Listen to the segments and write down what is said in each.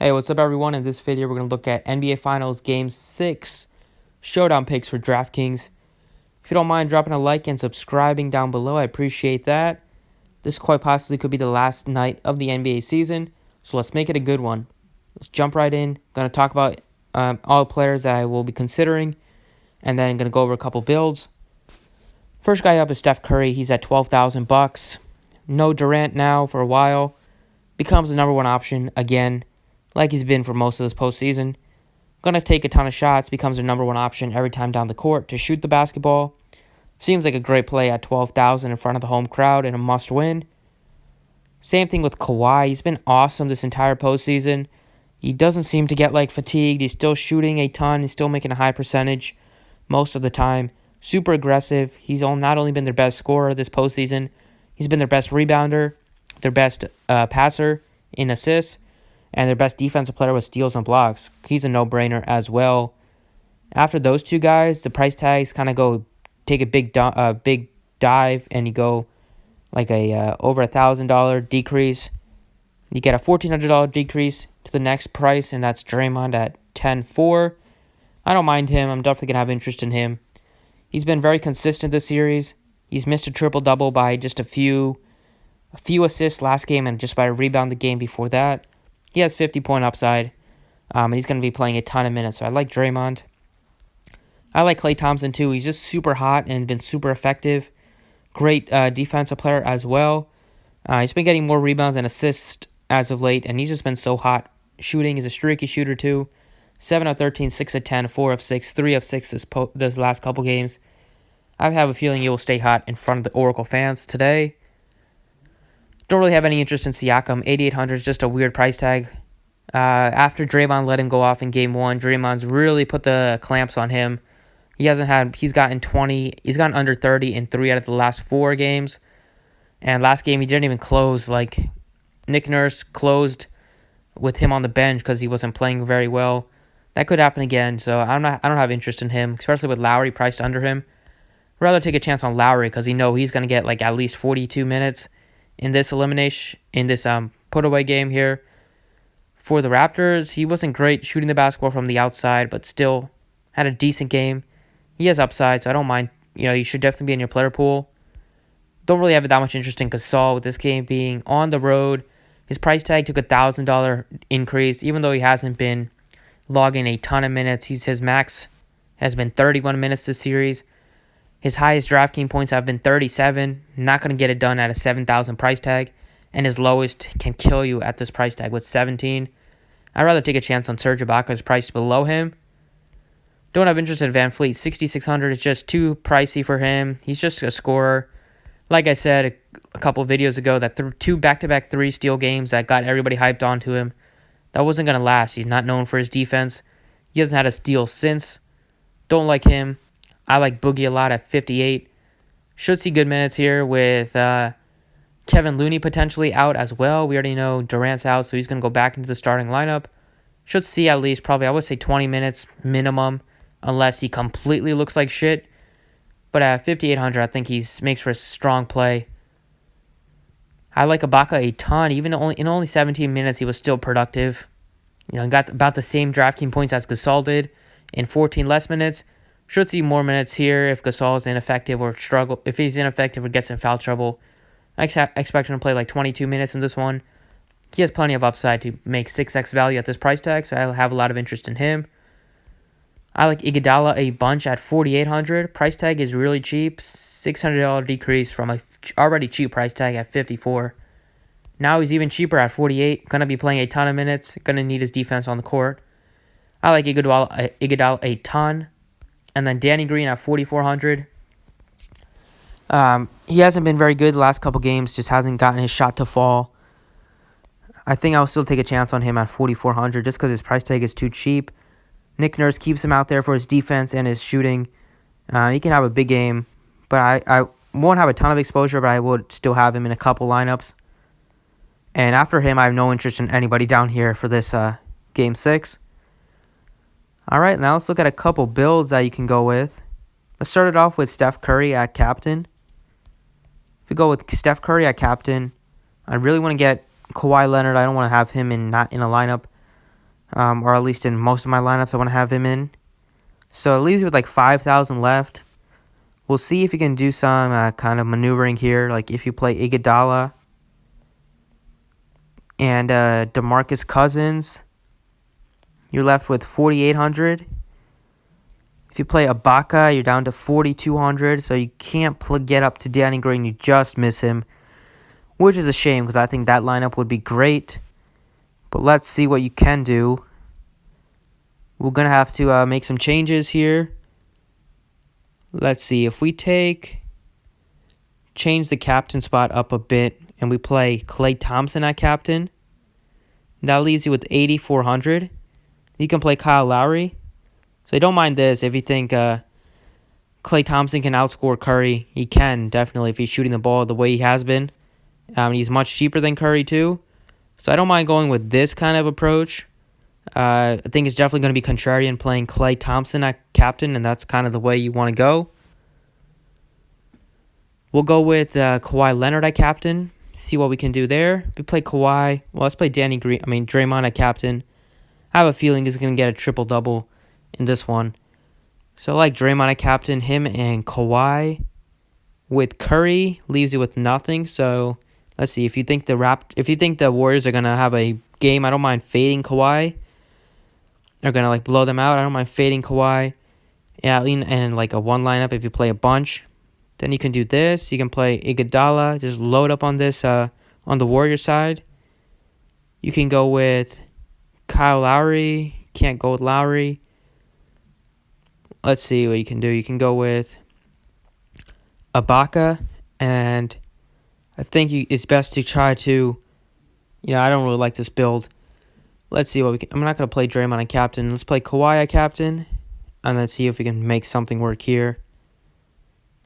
Hey, what's up everyone? In this video, we're going to look at NBA Finals Game 6 showdown picks for Draftkings. If you don't mind dropping a like and subscribing down below, I appreciate that. This quite possibly could be the last night of the NBA season, so let's make it a good one. Let's jump right in. Going to talk about all players that I will be considering, and then going to go over a couple builds. First guy up is Steph Curry. He's at $12,000. No Durant now for a while. Becomes the number one option again, like he's been for most of this postseason. Going to take a ton of shots, becomes their number one option every time down the court to shoot the basketball. Seems like a great play at $12,000 in front of the home crowd and a must-win. Same thing with Kawhi. He's been awesome this entire postseason. He doesn't seem to get fatigued. He's still shooting a ton. He's still making a high percentage most of the time. Super aggressive. He's not only been their best scorer this postseason, he's been their best rebounder, their best passer in assists, and their best defensive player with steals and blocks. He's a no-brainer as well. After those two guys, the price tags kind of go take a big dive, and you go over $1,000 decrease. You get a $1,400 decrease to the next price, and that's Draymond at $10,400. I don't mind him. I'm definitely gonna have interest in him. He's been very consistent this series. He's missed a triple-double by just a few assists last game and just by a rebound the game before that. He has 50-point upside, and he's going to be playing a ton of minutes. So I like Draymond. I like Klay Thompson too. He's just super hot and been super effective. Great defensive player as well. He's been getting more rebounds and assists as of late, and he's just been so hot shooting. He's a streaky shooter too. 7 of 13, 6 of 10, 4 of 6, 3 of 6 this last couple games. I have a feeling he will stay hot in front of the Oracle fans today. Don't really have any interest in Siakam. 8,800 is just a weird price tag. After Draymond let him go off in Game 1, Draymond's really put the clamps on him. He's gotten under 30 in 3 out of the last 4 games. And last game, he didn't even close. Nick Nurse closed with him on the bench because he wasn't playing very well. That could happen again, so I don't have interest in him, especially with Lowry priced under him. I'd rather take a chance on Lowry because he's going to get at least 42 minutes in this put away game here. For the Raptors, he wasn't great shooting the basketball from the outside, but still had a decent game. He has upside, so I don't mind. You should definitely be in your player pool. Don't really have that much interest in Gasol with this game being on the road. His price tag took a $1,000 increase, even though he hasn't been logging a ton of minutes. His max has been 31 minutes this series. His highest DraftKings points have been 37. Not going to get it done at a $7,000 price tag. And his lowest can kill you at this price tag with 17. I'd rather take a chance on Serge Ibaka's price below him. Don't have interest in Van Fleet. 6,600 is just too pricey for him. He's just a scorer. Like I said a couple of videos ago, that 2 back-to-back 3-steal games that got everybody hyped onto him, that wasn't going to last. He's not known for his defense. He hasn't had a steal since. Don't like him. I like Boogie a lot at 58. Should see good minutes here with Kevin Looney potentially out as well. We already know Durant's out, so he's going to go back into the starting lineup. Should see at least probably, I would say 20 minutes minimum, unless he completely looks like shit. But at 5,800, I think he makes for a strong play. I like Ibaka a ton. Even in only 17 minutes, he was still productive. Got about the same DraftKings points as Gasol did in 14 less minutes. Should see more minutes here if Gasol is ineffective or struggle. If he's ineffective or gets in foul trouble, I expect him to play 22 minutes in this one. He has plenty of upside to make 6x value at this price tag, so I'll have a lot of interest in him. I like Iguodala a bunch at 4,800. Price tag is really cheap. $600 decrease from a already cheap price tag at 54. Now he's even cheaper at 48. Going to be playing a ton of minutes. Going to need his defense on the court. I like Iguodala a ton. And then Danny Green at 4,400. He hasn't been very good the last couple games. Just hasn't gotten his shot to fall. I think I'll still take a chance on him at 4,400 just because his price tag is too cheap. Nick Nurse keeps him out there for his defense and his shooting. He can have a big game, but I won't have a ton of exposure, but I would still have him in a couple lineups. And after him, I have no interest in anybody down here for this Game 6. All right, now let's look at a couple builds that you can go with. Let's start it off with Steph Curry at captain. If we go with Steph Curry at captain, I really want to get Kawhi Leonard. I don't want to have him not in a lineup. or at least in most of my lineups I want to have him in. So it leaves you with like 5,000 left. We'll see if you can do some kind of maneuvering here, like if you play Iguodala and DeMarcus Cousins, you're left with 4,800. If you play Ibaka, you're down to 4,200, so you can't get up to Danny Green. You just miss him, which is a shame because I think that lineup would be great. But let's see what you can do. We're going to have to make some changes here. Let's see. If we change the captain spot up a bit, and we play Klay Thompson at captain, that leaves you with 8,400. You can play Kyle Lowry. So don't mind this. If you think Klay Thompson can outscore Curry, he can, definitely, if he's shooting the ball the way he has been. He's much cheaper than Curry, too. So I don't mind going with this kind of approach. I think it's definitely going to be contrarian playing Klay Thompson at captain, and that's kind of the way you want to go. We'll go with Kawhi Leonard at captain, see what we can do there. We play Kawhi. Well, let's play Draymond at captain. I have a feeling he's going to get a triple-double in this one. So I like Draymond at captain, him and Kawhi. With Curry, leaves you with nothing. So let's see. If you think the Warriors are going to have a game, I don't mind fading Kawhi. They're going to blow them out. I don't mind fading Kawhi. Yeah, and like a one lineup if you play a bunch. Then you can do this. You can play Iguodala. Just load up on this on the Warriors side. You can go with Kyle Lowry. Can't go with Lowry. Let's see what you can do. You can go with Ibaka. And I think it's best to try to... I don't really like this build. Let's see what we can... I'm not going to play Draymond at captain. Let's play Kawhi at captain. And let's see if we can make something work here.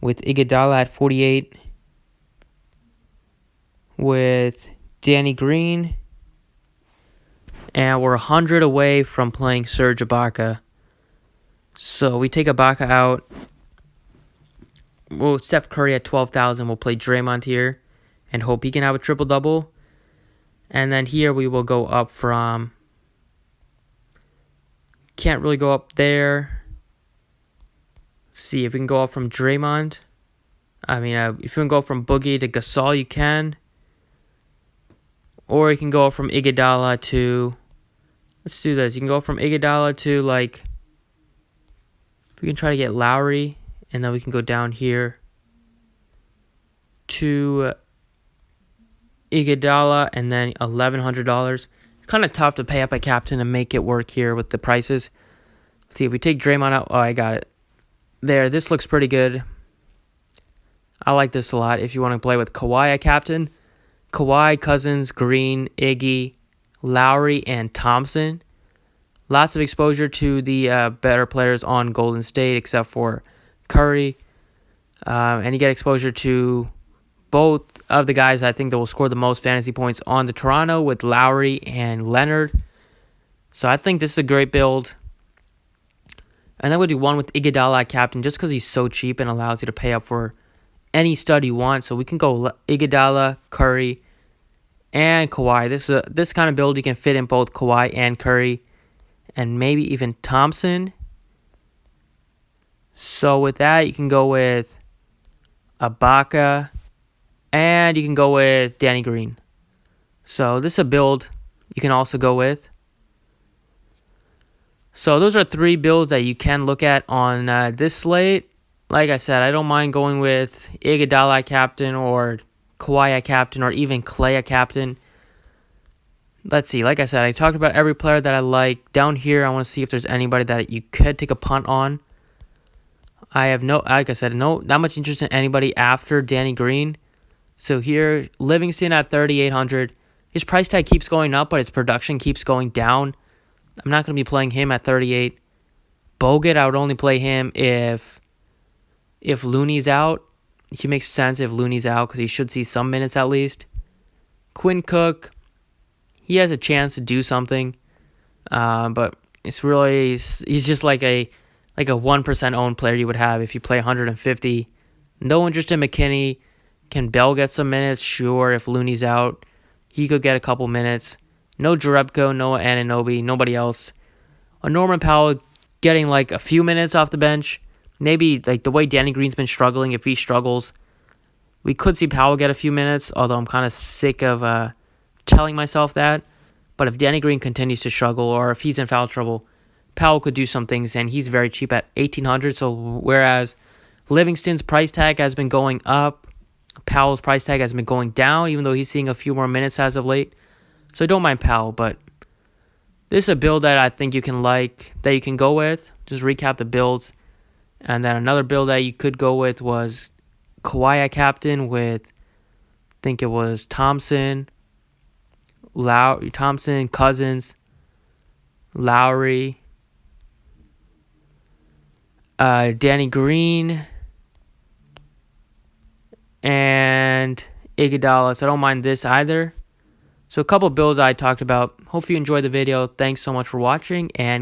With Iguodala at 48. With Danny Green. And we're 100 away from playing Serge Ibaka. So we take Ibaka out. Well, Steph Curry at 12,000. We'll play Draymond here. And hope he can have a triple-double. And then here we will go up from... Can't really go up there. See if we can go up from Draymond. If you can go from Boogie to Gasol, you can. Or you can go up from Iguodala to... Let's do this. You can go from Iguodala to, we can try to get Lowry. And then we can go down here to Iguodala and then $1,100. Kind of tough to pay up a captain and make it work here with the prices. Let's see if we take Draymond out. Oh, I got it. There, this looks pretty good. I like this a lot. If you want to play with Kawhi at captain, Kawhi, Cousins, Green, Iggy, Lowry, and Thompson. Lots of exposure to the better players on Golden State, except for Curry. And you get exposure to both of the guys I think that will score the most fantasy points on the Toronto with Lowry and Leonard. So I think this is a great build. And then we'll do one with Iguodala at captain just because he's so cheap and allows you to pay up for any stud you want. So we can go Iguodala, Curry, and Kawhi. This kind of build you can fit in both Kawhi and Curry and maybe even Thompson. So with that, you can go with Ibaka and you can go with Danny Green. So this is a build you can also go with. So those are 3 builds that you can look at on this slate. Like I said, I don't mind going with Iguodala at captain or Kawhi at captain or even Klay at captain. Let's see. Like I said, I talked about every player that I like. Down here, I want to see if there's anybody that you could take a punt on. I have not much interest in anybody after Danny Green. So here, Livingston at 3,800. His price tag keeps going up, but his production keeps going down. I'm not going to be playing him at 38. Bogut, I would only play him if Looney's out. He makes sense if Looney's out because he should see some minutes at least. Quinn Cook, he has a chance to do something, but he's just like a 1% owned player you would have if you play 150. No interest in McKinney. Can Bell get some minutes? Sure, if Looney's out, he could get a couple minutes. No Jerebko, no Anunoby, nobody else. A Norman Powell getting like a few minutes off the bench. Maybe like the way Danny Green's been struggling, if he struggles, we could see Powell get a few minutes, although I'm kind of sick of telling myself that. But if Danny Green continues to struggle or if he's in foul trouble, Powell could do some things, and he's very cheap at $1,800. So whereas Livingston's price tag has been going up, Powell's price tag has been going down, even though he's seeing a few more minutes as of late. So I don't mind Powell, but this is a build that I think you can like, that you can go with. Just recap the builds. And then another build that you could go with was Kawhi at captain with, I think it was Thompson, Cousins, Lowry, Danny Green, and Iguodala. So I don't mind this either. So a couple builds I talked about. Hope you enjoyed the video. Thanks so much for watching, and